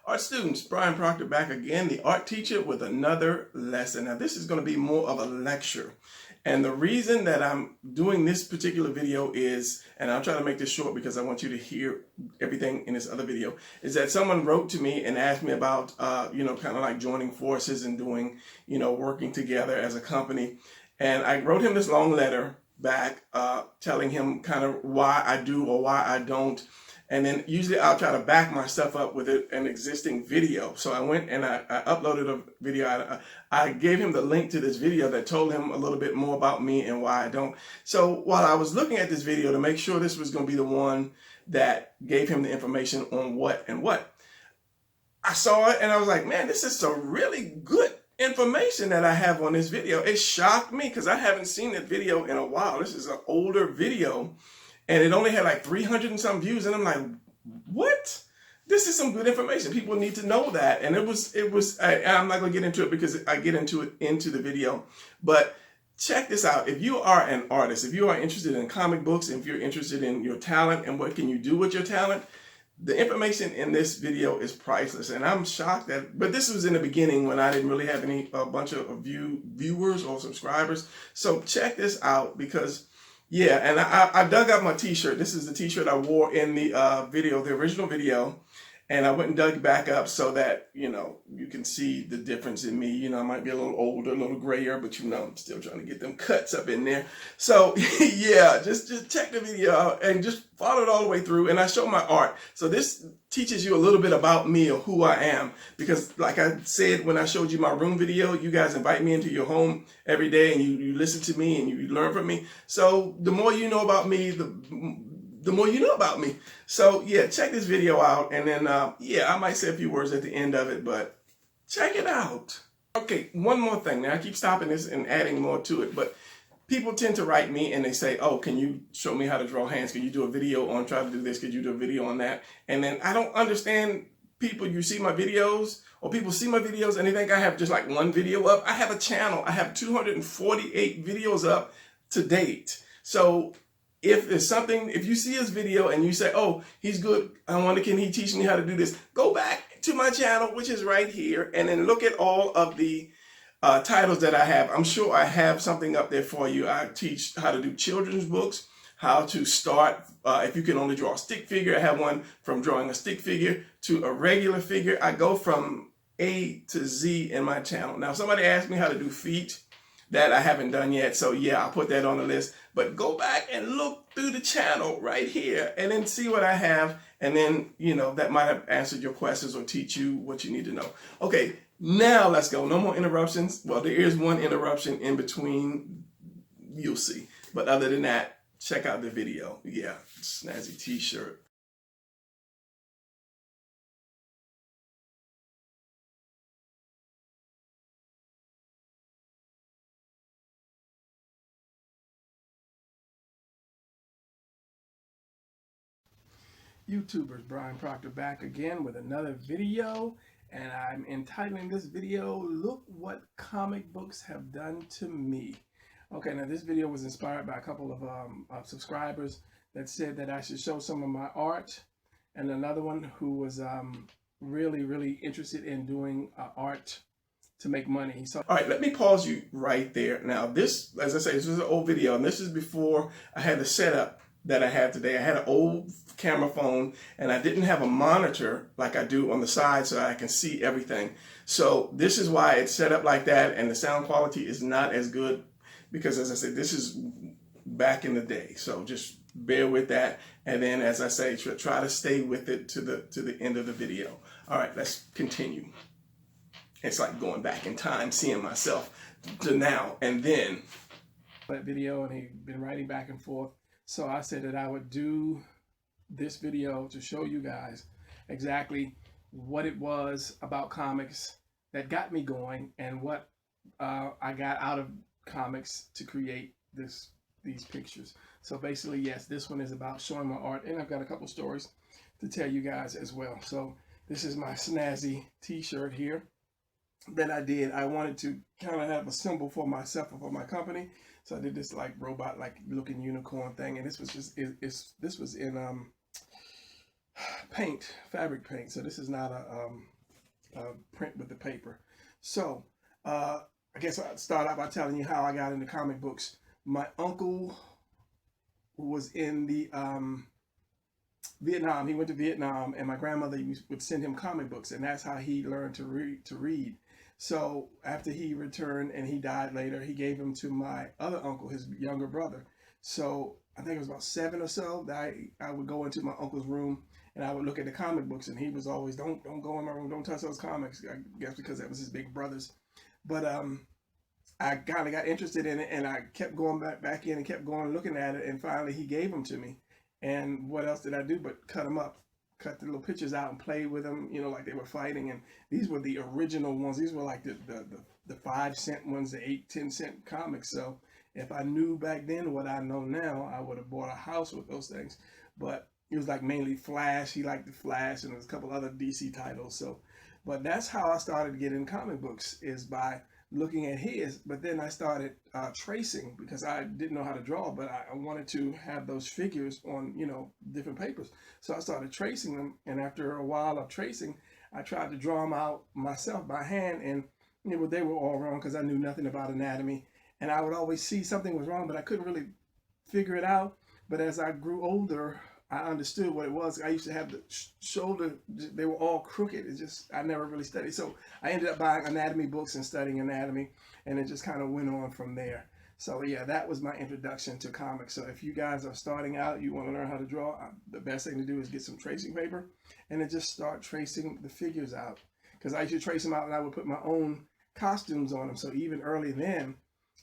Art students, Brian Proctor back again, the art teacher with another lesson. Now this is going to be more of a lecture. And the reason that I'm doing this particular video is, and I'll try to make this short because I want you to hear everything in this other video, is that someone wrote to me and asked me about, kind of like joining forces and doing, working together as a company. And I wrote him this long letter back telling him kind of why I do or why I don't. And then usually I'll try to back my stuff up with an existing video. So I went and I uploaded a video. I gave him the link to this video that told him a little bit more about me and why I don't. So while I was looking at this video to make sure this was going to be the one that gave him the information on what and what, I saw it and I was like, man, this is some really good information that I have on this video. It shocked me because I haven't seen that video in a while. This is an older video. And it only had like 300 and some views. And I'm like, what? This is some good information. People need to know that. And I'm not going to get into it because I get into it into the video. But check this out. If you are an artist, if you are interested in comic books, if you're interested in your talent and what can you do with your talent, the information in this video is priceless. And I'm shocked but this was in the beginning when I didn't really have a bunch of viewers or subscribers. So check this out because yeah, and I dug up my t-shirt. This is the t-shirt I wore in the video, the original video. And I went and dug back up so that, you can see the difference in me. I might be a little older, a little grayer, but I'm still trying to get them cuts up in there. So yeah, just check the video out and just follow it all the way through. And I show my art. So this teaches you a little bit about me or who I am. Because like I said, when I showed you my room video, you guys invite me into your home every day and you listen to me and you learn from me. So the more you know about me, the more you know about me. So yeah, check this video out. And then, I might say a few words at the end of it, but check it out. Okay, one more thing. Now I keep stopping this and adding more to it, but people tend to write me and they say, oh, can you show me how to draw hands? Can you do a video on try to do this? Could you do a video on that? And then I don't understand people, you see my videos or people see my videos and they think I have just like one video up. I have a channel. I have 248 videos up to date. So if you see his video and you say, oh, he's good, can he teach me how to do this? Go back to my channel, which is right here, and then look at all of the titles that I have. I'm sure I have something up there for you. I teach how to do children's books, how to start, if you can only draw a stick figure. I have one from drawing a stick figure to a regular figure. I go from A to Z in my channel. Now, somebody asked me how to do feet. That I haven't done yet. So yeah, I'll put that on the list. But go back and look through the channel right here and then see what I have. And then, that might have answered your questions or teach you what you need to know. Okay, now let's go. No more interruptions. Well, there is one interruption in between. You'll see. But other than that, check out the video. Yeah, snazzy t-shirt. YouTubers, Brian Proctor back again with another video, and I'm entitling this video, Look What Comic Books Have Done to Me. Okay, now this video was inspired by a couple of subscribers that said that I should show some of my art, and another one who was really interested in doing art to make money. So, all right, let me pause you right there. Now this, as I say, this is an old video, and this is before I had the setup that I have today. I had an old camera phone and I didn't have a monitor like I do on the side so I can see everything. So this is why it's set up like that, and the sound quality is not as good because, as I said, this is back in the day. So just bear with that. And then, as I say, try to stay with it to the end of the video. All right, let's continue. It's like going back in time, seeing myself to now and then. That video, and he'd been writing back and forth. So I said that I would do this video to show you guys exactly what it was about comics that got me going and what I got out of comics to create these pictures. So basically, yes, this one is about showing my art, and I've got a couple stories to tell you guys as well. So this is my snazzy t-shirt here that I did. I wanted to kind of have a symbol for myself and for my company. So I did this like robot, like looking unicorn thing. And this was just, this was in paint, fabric paint. So this is not a print with the paper. So I guess I'll start out by telling you how I got into comic books. My uncle was in the Vietnam. He went to Vietnam, and my grandmother would send him comic books, and that's how he learned to read. So after he returned and he died later, he gave them to my other uncle, his younger brother. So I think it was about 7 or so that I would go into my uncle's room and I would look at the comic books, and he was always, don't go in my room, don't touch those comics. I guess because that was his big brothers. But I kind of got interested in it, and I kept going back in and kept going looking at it, and finally he gave them to me. And what else did I do but cut them up, cut the little pictures out and play with them, you know, like they were fighting. And these were the original ones. These were like the 5-cent ones, the 8-10 cent comics. So if I knew back then what I know now, I would have bought a house with those things. But it was like mainly Flash. He liked the Flash, and there was a couple other DC titles. So, but that's how I started getting comic books, is by looking at his. But then I started tracing, because I didn't know how to draw, but I wanted to have those figures on, you know, different papers. So I started tracing them, and after a while of tracing, I tried to draw them out myself by hand, and they were all wrong because I knew nothing about anatomy, and I would always see something was wrong, but I couldn't really figure it out. But as I grew older, I understood what it was. I used to have the shoulder, they were all crooked. It's just, I never really studied. So I ended up buying anatomy books and studying anatomy, and it just kind of went on from there. So yeah, that was my introduction to comics. So if you guys are starting out, you want to learn how to draw, the best thing to do is get some tracing paper and then just start tracing the figures out. Because I used to trace them out, and I would put my own costumes on them. So even early then,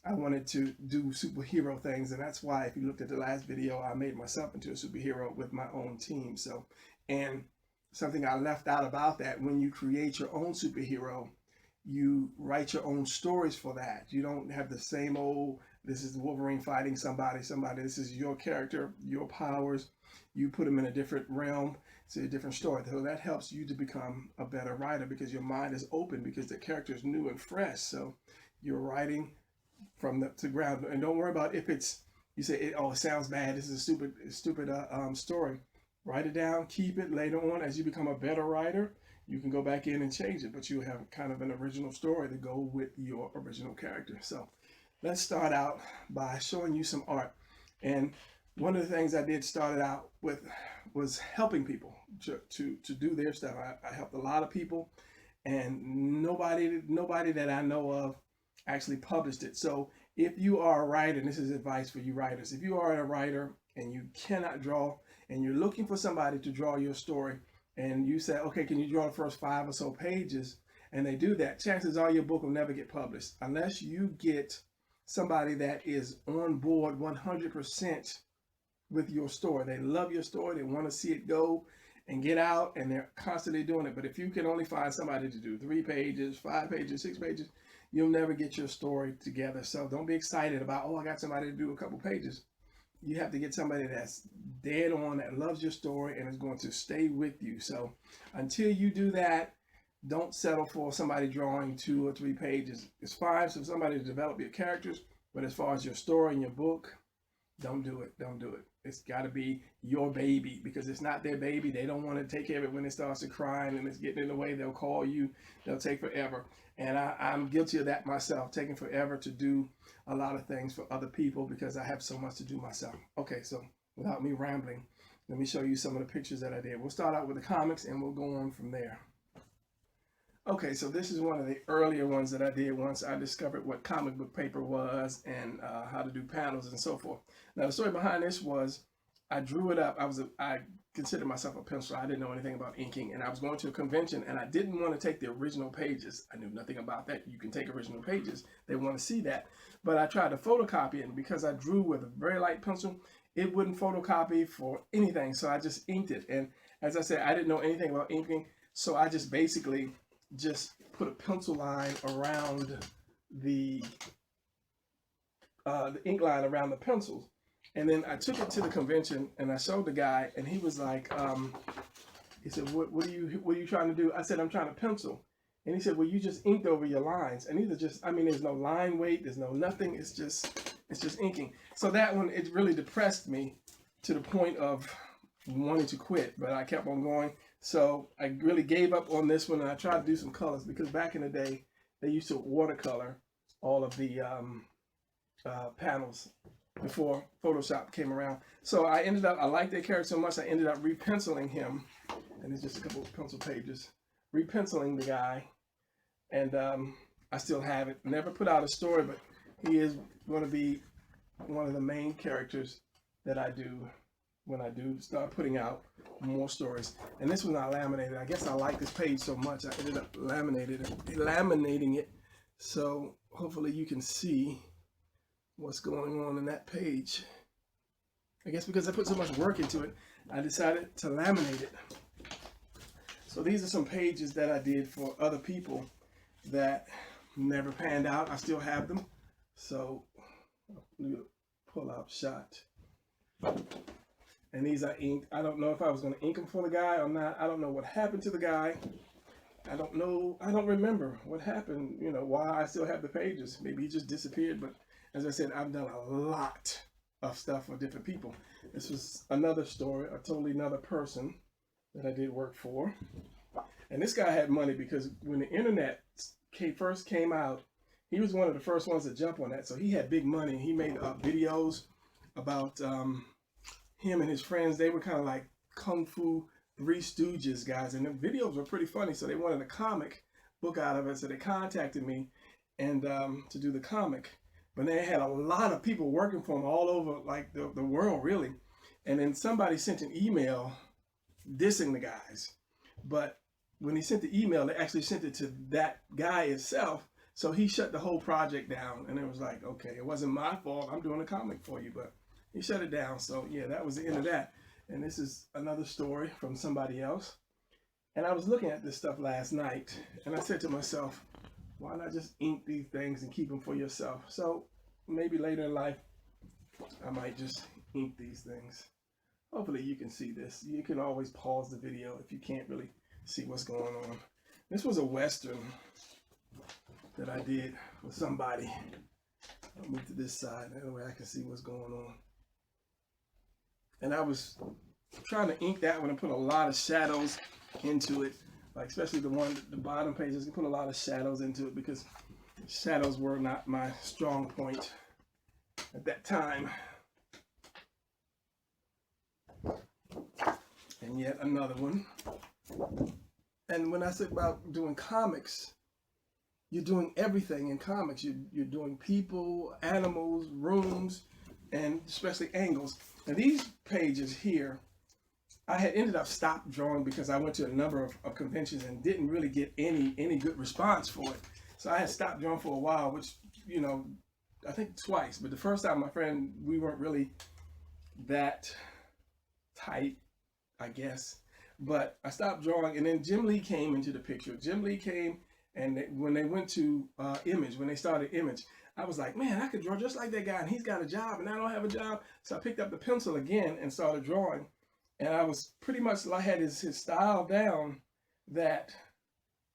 I wanted to do superhero things, and that's why, if you looked at the last video, I made myself into a superhero with my own team. So, and something I left out about that, when you create your own superhero, you write your own stories for that. You don't have the same old, this is Wolverine fighting somebody. This is your character, your powers. You put them in a different realm. It's a different story. So that helps you to become a better writer, because your mind is open, because the character is new and fresh. So you're writing from the ground, and don't worry about if it's, you say, it sounds bad, this is a stupid story. Write it down, keep it. Later on, as you become a better writer, you can go back in and change it, but you have kind of an original story to go with your original character. So let's start out by showing you some art. And one of the things I did started out with was helping people to do their stuff. I helped a lot of people, and nobody that I know of actually published it. So if you are a writer, and this is advice for you writers, if you are a writer and you cannot draw, and you're looking for somebody to draw your story, and you say, okay, can you draw the first 5 or so pages, and they do that, chances are your book will never get published unless you get somebody that is on board 100% with your story. They love your story, they want to see it go and get out, and they're constantly doing it. But if you can only find somebody to do 3 pages, 5 pages, 6 pages, you'll never get your story together. So don't be excited about, oh, I got somebody to do a couple pages. You have to get somebody that's dead on, that loves your story and is going to stay with you. So until you do that, don't settle for somebody drawing 2 or 3 pages. It's fine for somebody to develop your characters, but as far as your story and your book, don't do it. Don't do it. It's got to be your baby, because it's not their baby. They don't want to take care of it when it starts to crying and it's getting in the way. They'll call you. They'll take forever. And I'm guilty of that myself, taking forever to do a lot of things for other people because I have so much to do myself. Okay, so without me rambling, let me show you some of the pictures that I did. We'll start out with the comics and we'll go on from there. Okay, so this is one of the earlier ones that I did once I discovered what comic book paper was and how to do panels and so forth. Now, the story behind this was I drew it up. I considered myself a penciler. I didn't know anything about inking, and I was going to a convention, and I didn't want to take the original pages. I knew nothing about that. You can take original pages. They want to see that. But I tried to photocopy it, and because I drew with a very light pencil, it wouldn't photocopy for anything, so I just inked it. And as I said, I didn't know anything about inking, so I just basically just put a pencil line around the ink line around the pencils. And then I took it to the convention and I showed the guy, and he was like, he said, what are you trying to do? I said, I'm trying to pencil. And he said, well, you just inked over your lines. And these are just, I mean, there's no line weight, there's no nothing. It's just inking. So that one, it really depressed me to the point of wanting to quit, but I kept on going. So I really gave up on this one, and I tried to do some colors because back in the day, they used to watercolor all of the panels before Photoshop came around. So I liked that character so much, I ended up repenciling him. And it's just a couple of pencil pages. Repenciling the guy. And I still have it. Never put out a story, but he is going to be one of the main characters that I do when I do start putting out more stories. And this was not laminated. I guess I like this page so much I ended up laminating it. So hopefully you can see what's going on in that page. I guess because I put so much work into it, I decided to laminate it. So these are some pages that I did for other people that never panned out. I still have them. So pull out shot. And these are inked. I don't know if I was going to ink them for the guy or not. I don't know what happened to the guy. I don't know. I don't remember what happened, you know, why I still have the pages. Maybe he just disappeared. But as I said, I've done a lot of stuff for different people. This was another story, a totally another person that I did work for. And this guy had money because when the internet first came out, he was one of the first ones to jump on that. So he had big money. He made videos about him and his friends. They were kind of like Kung Fu Three Stooges guys. And the videos were pretty funny. So they wanted a comic book out of it. So they contacted me and to do the comic. But they had a lot of people working for him all over like the world, really. And then somebody sent an email dissing the guys. But when he sent the email, they actually sent it to that guy itself. So he shut the whole project down. And it was like, okay, it wasn't my fault. I'm doing a comic for you. But he shut it down. So yeah, that was the end of that. And this is another story from somebody else. And I was looking at this stuff last night. And I said to myself, why not just ink these things and keep them for yourself? So maybe later in life, I might just ink these things. Hopefully you can see this. You can always pause the video if you can't really see what's going on. This was a Western that I did with somebody. I'll move to this side, that way I can see what's going on. And I was trying to ink that one and put a lot of shadows into it. Like especially the bottom pages, you put a lot of shadows into it because shadows were not my strong point at that time. And yet another one. And when I said about doing comics, you're doing everything in comics. You're doing people, animals, rooms, and especially angles. And these pages here, I had ended up stopped drawing because I went to a number of conventions and didn't really get any good response for it. So I had stopped drawing for a while, which, you know, I think twice. But the first time, my friend, we weren't really that tight, I guess. But I stopped drawing, and then Jim Lee came into the picture. Jim Lee came, and when they went to Image, when they started Image, I was like, man, I could draw just like that guy, and he's got a job, and I don't have a job. So I picked up the pencil again and started drawing. And I was pretty much, I had his style down that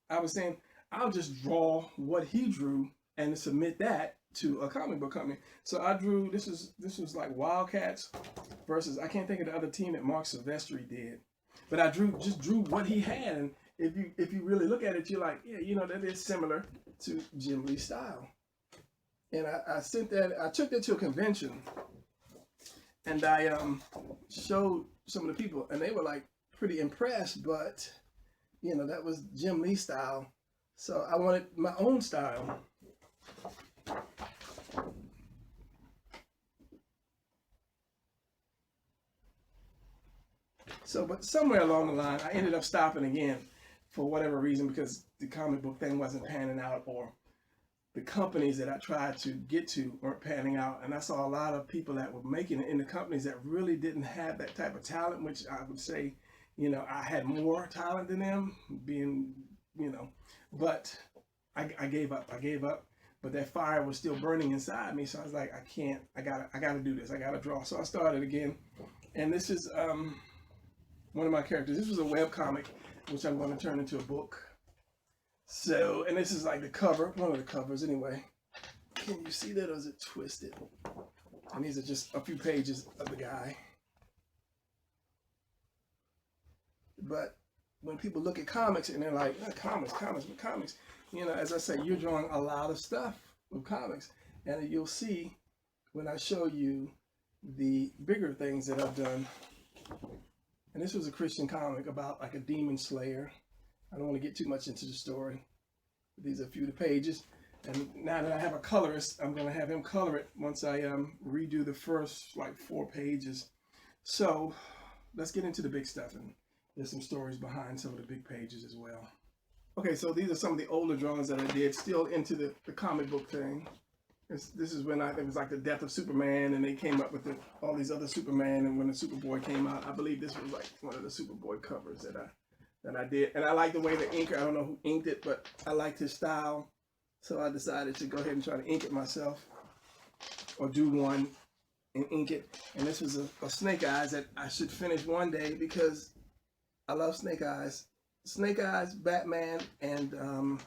I was saying, I'll just draw what he drew and submit that to a comic book company. So I drew, this was like Wildcats versus, I can't think of the other team that Mark Silvestri did. But I just drew what he had. And if you really look at it, you're like, yeah, you know, that is similar to Jim Lee's style. And I took that to a convention, and I showed some of the people, and they were like pretty impressed, but you know, that was Jim Lee style. So I wanted my own style. So, but somewhere along the line, I ended up stopping again for whatever reason, because the comic book thing wasn't panning out, or the companies that I tried to get to weren't panning out. And I saw a lot of people that were making it in the companies that really didn't have that type of talent, which I would say, you know, I had more talent than them, being, you know, but I gave up. But that fire was still burning inside me. So I was like, I gotta do this. I gotta draw. So I started again. And this is one of my characters. This was a web comic, which I'm going to turn into a book. So, and this is like the cover, one of the covers anyway. Can you see that, or is it twisted? And these are just a few pages of the guy. But when people look at comics and they're like, oh, comics, you know, as I say, you're drawing a lot of stuff with comics, and you'll see when I show you the bigger things that I've done. And this was a Christian comic about like a demon slayer. I don't want to get too much into the story. These are a few of the pages. And now that I have a colorist, I'm going to have him color it once I redo the first like 4 pages. So let's get into the big stuff. And there's some stories behind some of the big pages as well. Okay, so these are some of the older drawings that I did, still into the comic book thing. This is when it was like the death of Superman, and they came up with all these other Superman, and when the Superboy came out, I believe this was like one of the Superboy covers that I did. And I like the way the inker, I don't know who inked it, but I liked his style. So I decided to go ahead and try to ink it myself, or do one and ink it. And this was a Snake Eyes that I should finish one day because I love Snake Eyes. Snake Eyes, Batman, and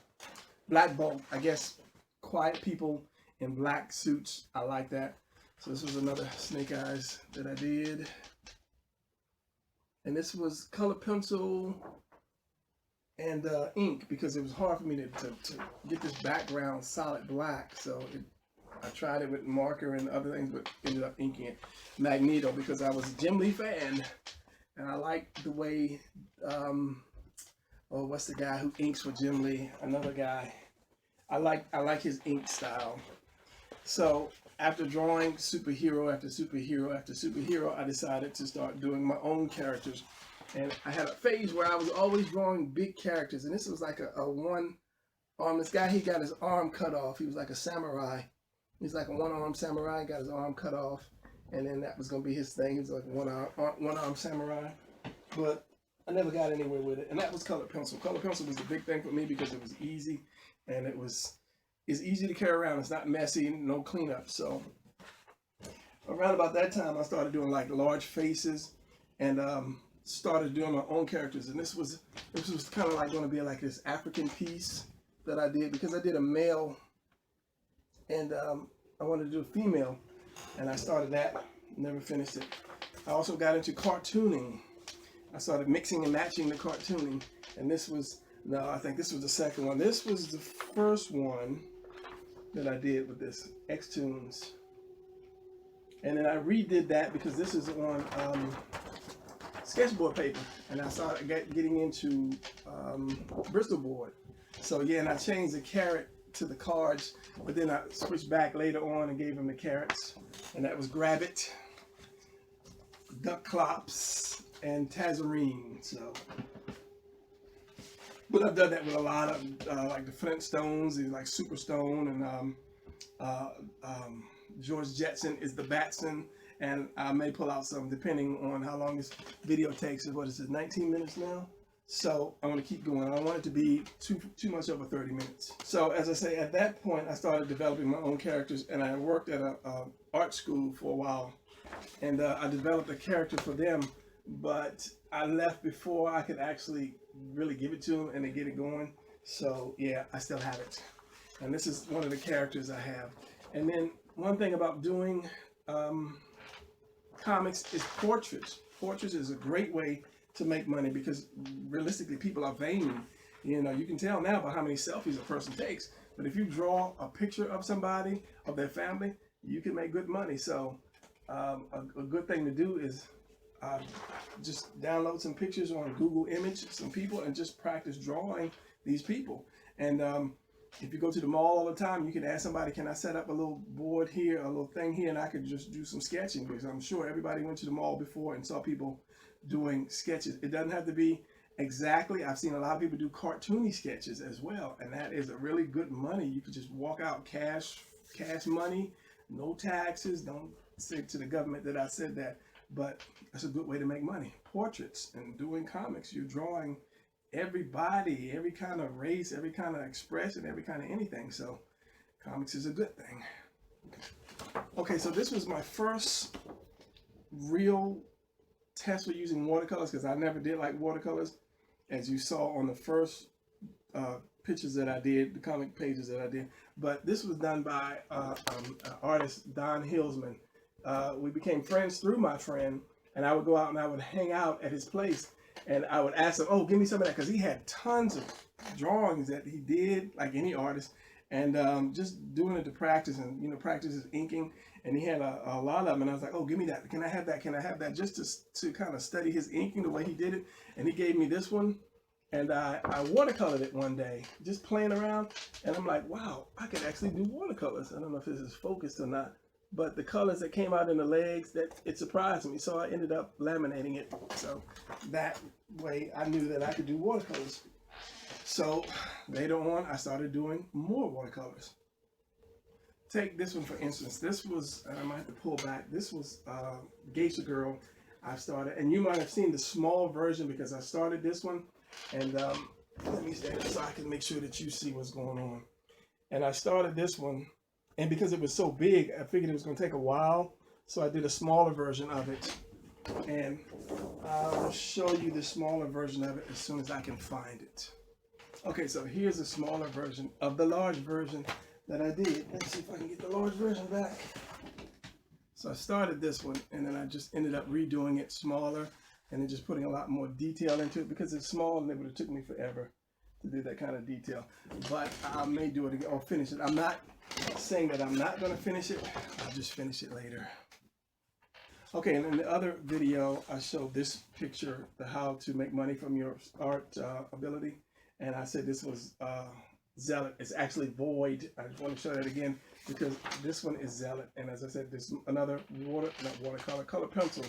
Black Bolt. I guess quiet people in black suits. I like that. So this was another Snake Eyes that I did. And this was color pencil and ink, because it was hard for me to get this background solid black. So I tried it with marker and other things, but ended up inking it Magneto because I was a Jim Lee fan. And I liked the way, what's the guy who inks for Jim Lee? Another guy. I like his ink style. So after drawing superhero after superhero after superhero, I decided to start doing my own characters. And I had a phase where I was always drawing big characters. And this was like a one arm. This guy, he got his arm cut off. He was like a samurai. He's like a one-armed samurai, got his arm cut off. And then that was going to be his thing. He was like one-armed samurai. But I never got anywhere with it. And that was color pencil. Color pencil was the big thing for me because it was easy. And it's easy to carry around. It's not messy, no cleanup. So around about that time, I started doing like large faces and started doing my own characters. And this was kind of like going to be like this African piece that I did, because I did a male and I wanted to do a female. And I started that, never finished it. I also got into cartooning. I started mixing and matching the cartooning. And this was, no, I think this was the second one. This was the first one that I did with this X-Tunes. And then I redid that because this is on sketchboard paper. And I started getting into Bristol board. So yeah, and I changed the carrot to the cards, but then I switched back later on and gave him the carrots. And that was Grabbit, Duck Clops, and Tazarine. So, but I've done that with a lot of like the Flintstones, like Superstone, and George Jetson is the Batson, and I may pull out some depending on how long this video takes. What is it, 19 minutes now? So I want to keep going. I don't want it to be too much over 30 minutes. So as I say, at that point, I started developing my own characters, and I worked at a art school for a while, and I developed a character for them, but I left before I could actually really give it to them and to get it going. So yeah, I still have it. And this is one of the characters I have. And then one thing about doing comics is portraits. Portraits is a great way to make money because realistically people are vain. You know, you can tell now by how many selfies a person takes. But if you draw a picture of somebody, of their family, you can make good money. So a good thing to do is just download some pictures on Google Image, some people, and just practice drawing these people. And if you go to the mall all the time, you can ask somebody, can I set up a little board here, a little thing here, and I could just do some sketching, because I'm sure everybody went to the mall before and saw people doing sketches. It doesn't have to be exactly. I've seen a lot of people do cartoony sketches as well, and that is a really good money. You could just walk out cash money, no taxes. Don't say to the government that I said that, but that's a good way to make money. Portraits and doing comics, you're drawing everybody, every kind of race, every kind of expression, every kind of anything. So comics is a good thing. Okay, so this was my first real test for using watercolors, because I never did like watercolors, as you saw on the first pictures that I did, the comic pages that I did. But this was done by artist Don Hillsman. We became friends through my friend, and I would go out and I would hang out at his place, And I would ask him, oh, give me some of that, because he had tons of drawings that he did, like any artist, and just doing it to practice, and practice his inking. And he had a lot of them, and I was like, oh, give me that. Can I have that? Can I have that? Just to kind of study his inking, the way he did it. And he gave me this one, and I watercolored it one day, just playing around. And I'm like, wow, I could actually do watercolors. I don't know if this is focused or not, but the colors that came out in the legs, that it surprised me. So I ended up laminating it. So that way I knew that I could do watercolors. So later on, I started doing more watercolors. Take this one for instance. This was, and I might have to pull back, this was Geisha Girl. I started, and you might have seen the small version because I started this one. And let me stand up so I can make sure that you see what's going on. And I started this one, and because it was so big, I figured it was going to take a while. So I did a smaller version of it. And I'll show you the smaller version of it as soon as I can find it. Okay, so here's a smaller version of the large version that I did. Let's see if I can get the large version back. So I started this one, and then I just ended up redoing it smaller, and then just putting a lot more detail into it because it's small, and it would have took me forever to do that kind of detail. But I may do it again or finish it. I'm not saying that I'm not going to finish it. I'll just finish it later. Okay, and in the other video, I showed this picture, the how to make money from your art ability. And I said this was Zealot. It's actually Void. I just want to show that again because this one is Zealot. And as I said, there's another color pencil.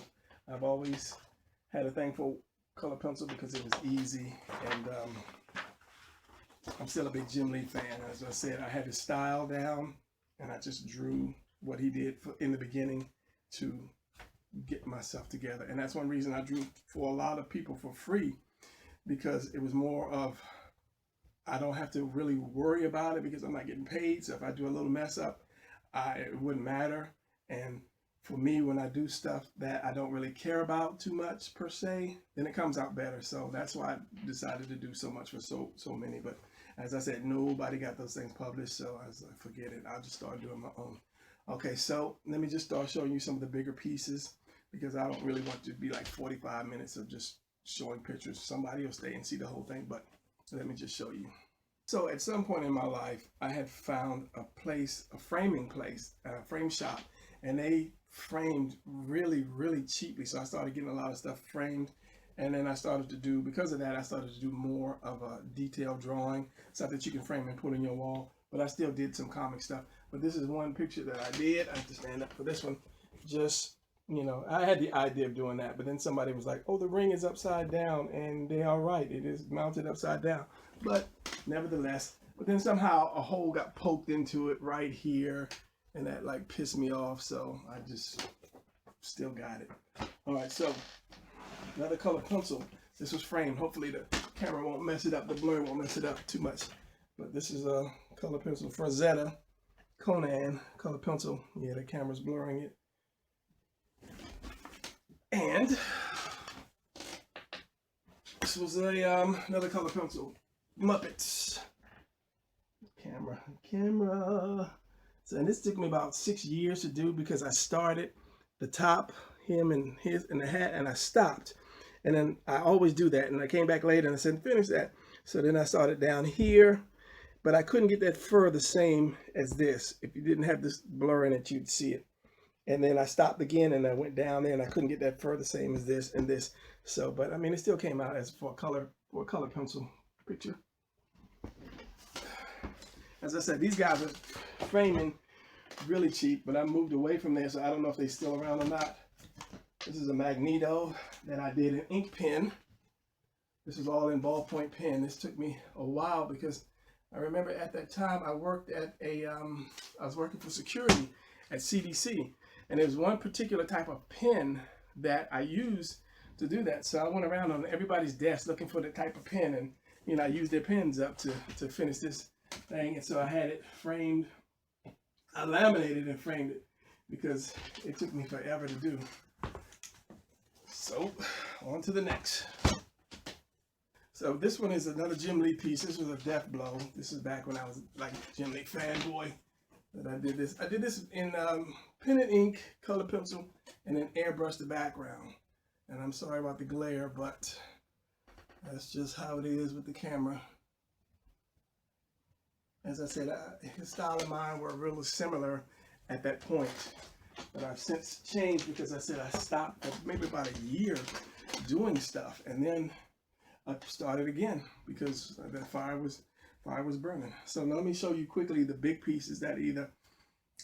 I've always had a thing for color pencil because it was easy. And I'm still a big Jim Lee fan. As I said, I had his style down, and I just drew what he did in the beginning to get myself together. And that's one reason I drew for a lot of people for free, because it was more of, I don't have to really worry about it because I'm not getting paid. So if I do a little mess up, it wouldn't matter. And for me, when I do stuff that I don't really care about too much per se, then it comes out better. So that's why I decided to do so much for so many. But as I said, nobody got those things published. So I was like, forget it. I'll just start doing my own. Okay, so let me just start showing you some of the bigger pieces, because I don't really want to be like 45 minutes of just showing pictures. Somebody will stay and see the whole thing, but let me just show you. So at some point in my life, I had found a place, a framing place, a frame shop, and they framed really, really cheaply. So I started getting a lot of stuff framed. And then I started to do, because of that, I started to do more of a detailed drawing, stuff that you can frame and put on your wall. But I still did some comic stuff. But this is one picture that I did. I have to stand up for this one. Just, I had the idea of doing that. But then somebody was like, oh, the ring is upside down. And they are right. It is mounted upside down. But nevertheless, but then somehow a hole got poked into it right here. And that like pissed me off. So I just still got it. All right, so another color pencil. This was framed. Hopefully the camera won't mess it up. The blur won't mess it up too much. But this is a color pencil Frazetta Conan color pencil. Yeah, the camera's blurring it. And this was another color pencil, Muppets. Camera. So, and this took me about 6 years to do, because I started the top, him and his and the hat, and I stopped. And then I always do that. And I came back later and I said, finish that. So then I started down here, but I couldn't get that fur the same as this. If you didn't have this blur in it, you'd see it. And then I stopped again and I went down there and I couldn't get that fur the same as this and this. So, but I mean, it still came out as for a color pencil picture. As I said, these guys are framing really cheap, but I moved away from there, so I don't know if they're still around or not. This is a Magneto that I did in ink pen. This is all in ballpoint pen. This took me a while because I remember at that time I worked at I was working for security at CDC, and there was one particular type of pen that I used to do that. So I went around on everybody's desk looking for the type of pen, and I used their pens up to finish this thing. And so I had it framed. I laminated and framed it because it took me forever to do. So on to the next. So this one is another Jim Lee piece. This was a death blow. This is back when I was like Jim Lee fanboy that I did this. I did this in pen and ink, color pencil, and then airbrush the background. And I'm sorry about the glare, but That's just how it is with the camera. As I said, his style and mine were really similar at that point, but I've since changed because I said I stopped for maybe about a year doing stuff, and then I started again because the fire was burning. So now let me show you quickly the big pieces that either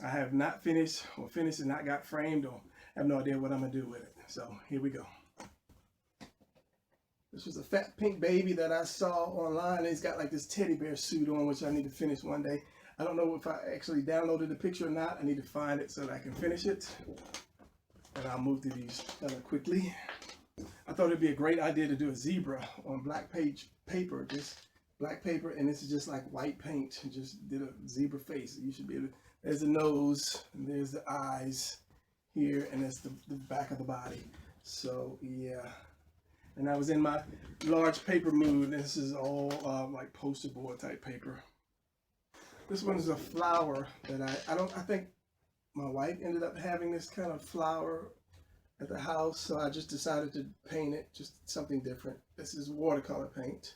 I have not finished or finished and not got framed, or have no idea what I'm gonna do with it. So here we go. This was a fat pink baby that I saw online. He's got like this teddy bear suit on, which I need to finish one day. I don't know if I actually downloaded the picture or not. I need to find it so that I can finish it. And I'll move through these kind of quickly. I thought it'd be a great idea to do a zebra on black paper, just black paper, and this is just like white paint. Just did a zebra face. You should be able to, there's the nose, and there's the eyes here, and that's the back of the body. So yeah. And I was in my large paper mood. This is all like poster board type paper. This one is a flower that I think my wife ended up having this kind of flower at the house, so I just decided to paint it, just something different. This is watercolor paint.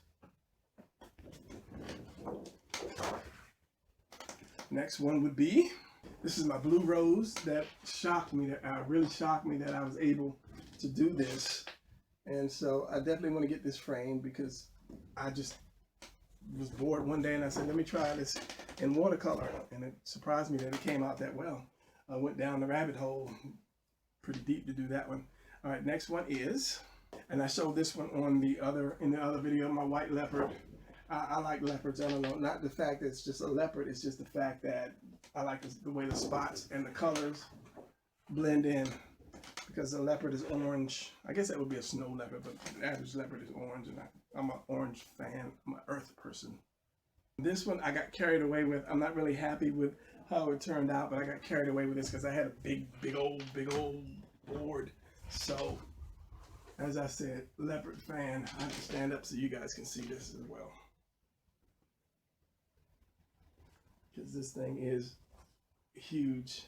Next one would be, this is my blue rose. That shocked me, really shocked me that I was able to do this. And so I definitely want to get this framed because I just was bored one day and I said, let me try this in watercolor. And it surprised me that it came out that well. I went down the rabbit hole pretty deep to do that one. All right, next one is, and I showed this one on in the other video, my white leopard. I like leopards. I don't know, not the fact that it's just a leopard, it's just the fact that I like the way the spots and the colors blend in. Because the leopard is orange. I guess that would be a snow leopard, but the average leopard is orange, and I'm an orange fan. I'm an earth person. This one I got carried away with. I'm not really happy with how it turned out, but I got carried away with this because I had a big old board. So, as I said, leopard fan. I have to stand up so you guys can see this as well. Because this thing is huge.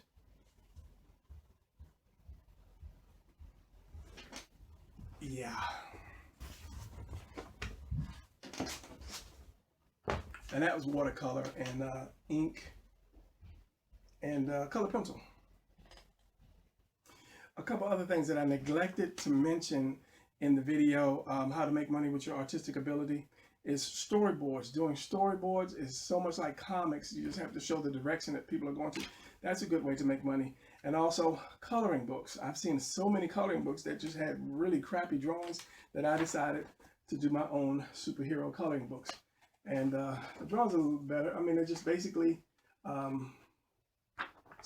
Yeah. And that was watercolor and ink and color pencil. A couple other things that I neglected to mention in the video, how to make money with your artistic ability, is storyboards. Doing storyboards is so much like comics. You just have to show the direction that people are going to. That's a good way to make money. And also coloring books. I've seen so many coloring books that just had really crappy drawings that I decided to do my own superhero coloring books. And the drawings are a little better. I mean, they're just basically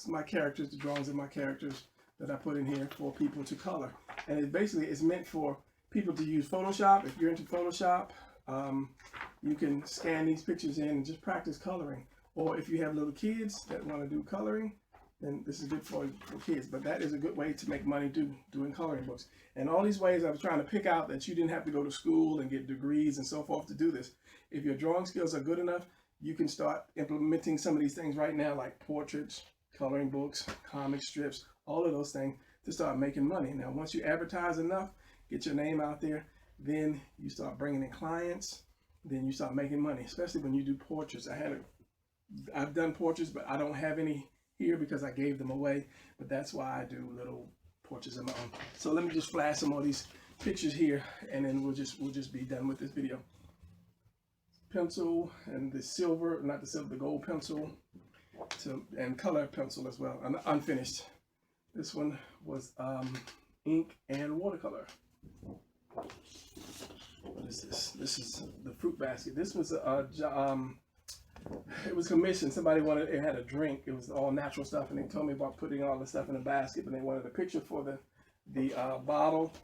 my characters, the drawings of my characters that I put in here for people to color. And it basically is meant for people to use Photoshop. If you're into Photoshop, you can scan these pictures in and just practice coloring. Or if you have little kids that want to do coloring, then this is good for kids. But that is a good way to make money doing coloring books. And all these ways I was trying to pick out that you didn't have to go to school and get degrees and so forth to do this. If your drawing skills are good enough, you can start implementing some of these things right now, like portraits, coloring books, comic strips, all of those things to start making money. Now, once you advertise enough, get your name out there, then you start bringing in clients, then you start making money, especially when you do portraits. I've done portraits, but I don't have any here because I gave them away, but that's why I do little portraits of my own. So let me just flash some of these pictures here, and then we'll just be done with this video. Pencil and the silver, not the silver, the gold pencil, and color pencil as well, unfinished. This one was ink and watercolor. What is this? This is the fruit basket. This was it was commissioned. Somebody wanted, it had a drink. It was all natural stuff, and they told me about putting all the stuff in a basket, but they wanted a picture for the bottle.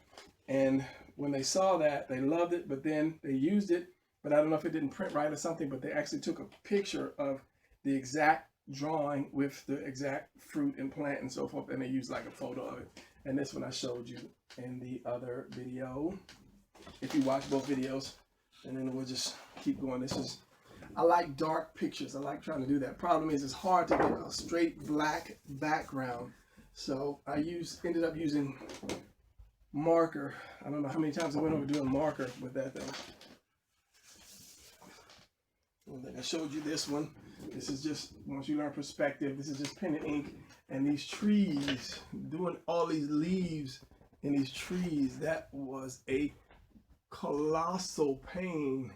And when they saw that, they loved it, but then they used it, but I don't know if it didn't print right or something, but they actually took a picture of the exact drawing with the exact fruit and plant and so forth, and they used like a photo of it. And this one I showed you in the other video, if you watch both videos. And then we'll just keep going. I like dark pictures. I like trying to do that. Problem is, it's hard to get a straight black background. So I ended up using marker. I don't know how many times I went over doing marker with that thing. I think I showed you this one. This is just, once you learn perspective, this is just pen and ink. And these trees, doing all these leaves in these trees, that was a colossal pain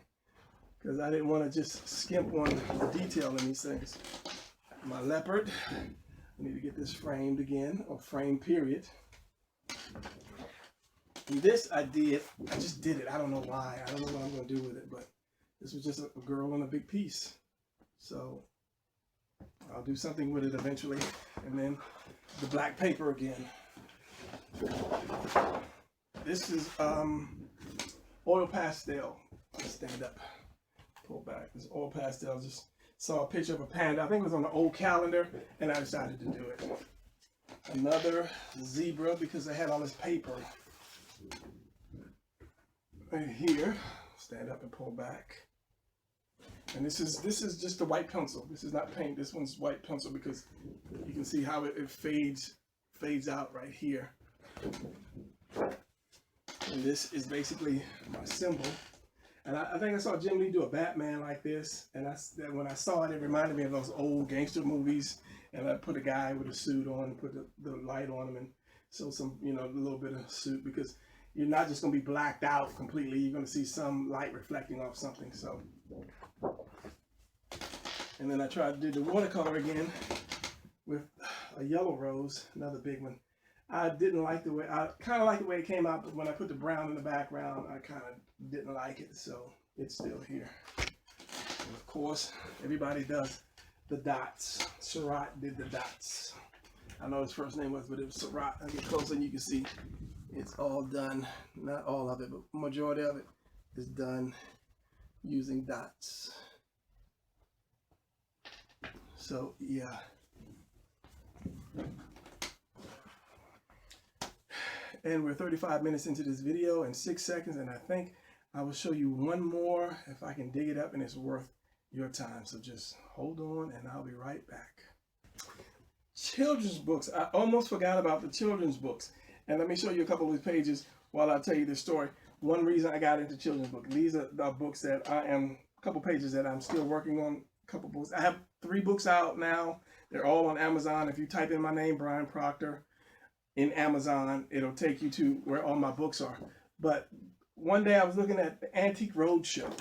because I didn't want to just skimp on the detail in these things. My leopard, I need to get this framed again, or framed period. And this I just did it. I don't know why. I don't know what I'm going to do with it, but this was just a girl on a big piece. So I'll do something with it eventually. And then the black paper again. This is oil pastel. Stand up, pull back. This oil pastel. Just saw a picture of a panda. I think it was on an old calendar, and I decided to do it. Another zebra because I had all this paper right here. Stand up and pull back. And this is just a white pencil. This is not paint. This one's white pencil because you can see how it fades out right here. And this is basically my symbol. And I think I saw Jim Lee do a Batman like this. And when I saw it, it reminded me of those old gangster movies. And I put a guy with a suit on, put the light on him, and so some, a little bit of suit, because you're not just going to be blacked out completely. You're going to see some light reflecting off something. So, and then I tried to do the watercolor again with a yellow rose, another big one. I didn't like the way, I kind of like the way it came out, but when I put the brown in the background, I kind of didn't like it, so it's still here. And of course, everybody does the dots. Surratt did the dots. I know his first name was, but it was Surratt. I get closer and you can see it's all done. Not all of it, but majority of it is done using dots. So yeah. And we're 35 minutes into this video and 6 seconds, and I think I will show you one more if I can dig it up and it's worth your time. So just hold on and I'll be right back. Children's books. I almost forgot about the children's books. And let me show you a couple of these pages while I tell you this story. One reason I got into children's books. These are the books that a couple pages that I'm still working on. A couple books. I have 3 books out now. They're all on Amazon. If you type in my name, Brian Proctor, in Amazon, it'll take you to where all my books are. But one day I was looking at the Antique Roadshow.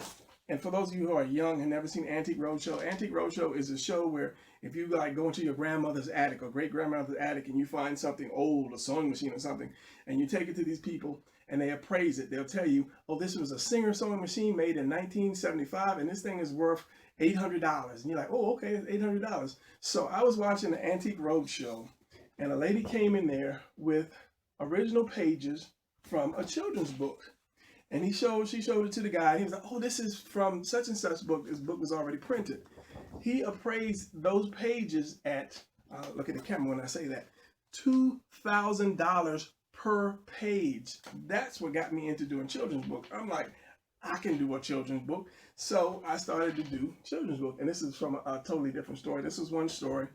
And for those of you who are young and never seen Antique Roadshow is a show where if you like go into your grandmother's attic or great grandmother's attic and you find something old, a sewing machine or something, and you take it to these people and they appraise it. They'll tell you, oh, this was a Singer sewing machine made in 1975 and this thing is worth $800. And you're like, oh, okay, it's $800. So I was watching the Antique Roadshow, and a lady came in there with original pages from a children's book. And she showed it to the guy. He was like, oh, this is from such and such book. This book was already printed. He appraised those pages at, look at the camera when I say that, $2,000 per page. That's what got me into doing children's book. I'm like, I can do a children's book. So I started to do children's book. And this is from a totally different story. This is one story.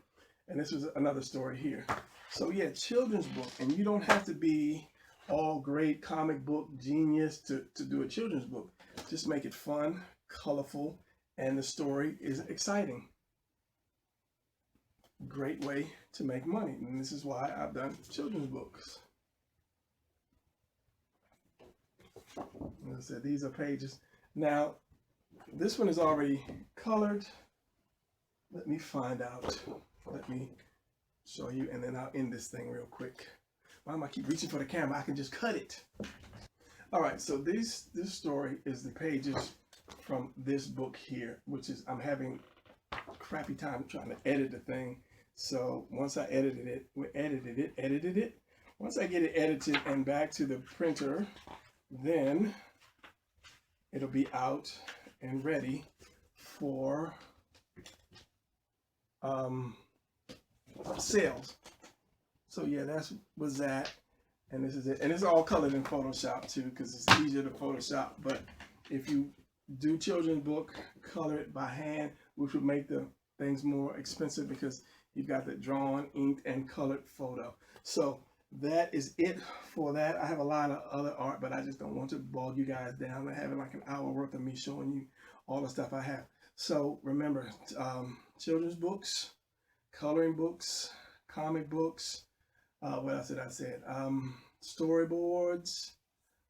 And this was another story here. So yeah, children's book. And you don't have to be all great comic book genius to do a children's book. Just make it fun, colorful, and the story is exciting. Great way to make money. And this is why I've done children's books. As I said, these are pages. Now, this one is already colored. Let me find out. Let me show you, and then I'll end this thing real quick. Why am I keep reaching for the camera? I can just cut it. All right, so this story is the pages from this book here, which is, I'm having a crappy time trying to edit the thing. So once I edited it. Once I get it edited and back to the printer, then it'll be out and ready for sales. So yeah, was that, and this is it. And it's all colored in Photoshop too, because it's easier to Photoshop. But if you do children's book, color it by hand, which would make the things more expensive because you've got the drawn, inked, and colored photo. So that is it for that. I have a lot of other art, but I just don't want to bog you guys down and having like an hour worth of me showing you all the stuff I have. So remember, children's books, coloring books, comic books, what else did I say? Storyboards,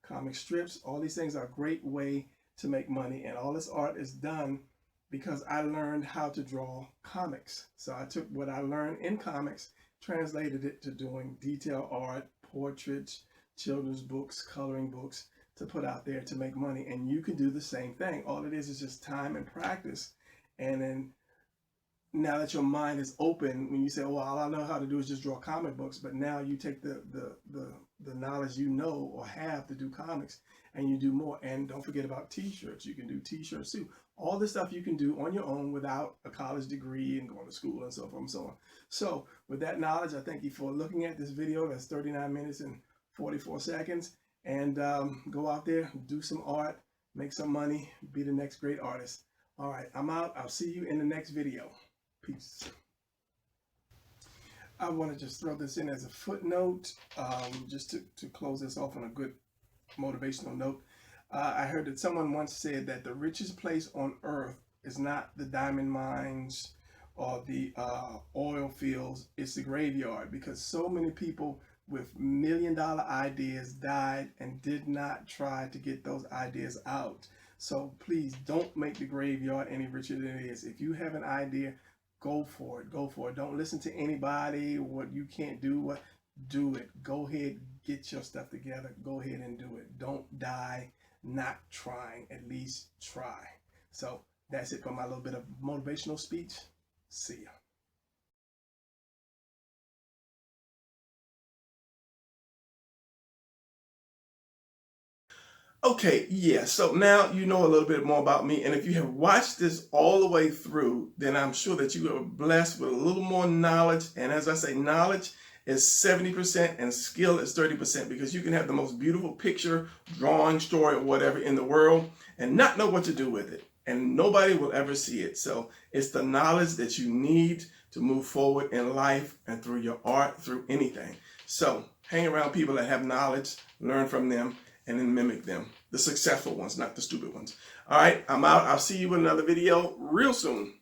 comic strips, all these things are a great way to make money. And all this art is done because I learned how to draw comics. So I took what I learned in comics, translated it to doing detail art, portraits, children's books, coloring books to put out there to make money. And you can do the same thing. All it is just time and practice. And then now that your mind is open, when you say, well, all I know how to do is just draw comic books, but now you take the knowledge you know or have to do comics and you do more. And don't forget about t-shirts. You can do t-shirts too. All this stuff you can do on your own without a college degree and going to school and so forth and so on. So with that knowledge, I thank you for looking at this video. That's 39 minutes and 44 seconds. And go out there, do some art, make some money, be the next great artist. All right, I'm out. I'll see you in the next video. Peace. I want to just throw this in as a footnote, just to close this off on a good motivational note. I heard that someone once said that the richest place on earth is not the diamond mines or the oil fields, it's the graveyard, because so many people with million-dollar ideas died and did not try to get those ideas out. So please don't make the graveyard any richer than it is. If you have an idea, go for it. Go for it. Don't listen to anybody. What you can't do, do it. Go ahead, get your stuff together. Go ahead and do it. Don't die not trying. At least try. So that's it for my little bit of motivational speech. See ya. Okay, yeah, so now you know a little bit more about me, and if you have watched this all the way through, then I'm sure that you are blessed with a little more knowledge. And as I say, knowledge is 70% and skill is 30%, because you can have the most beautiful picture, drawing, story, or whatever in the world and not know what to do with it, and nobody will ever see it. So it's the knowledge that you need to move forward in life and through your art, through anything. So hang around people that have knowledge, learn from them, and then mimic them. The successful ones, not the stupid ones. All right, I'm out. I'll see you in another video real soon.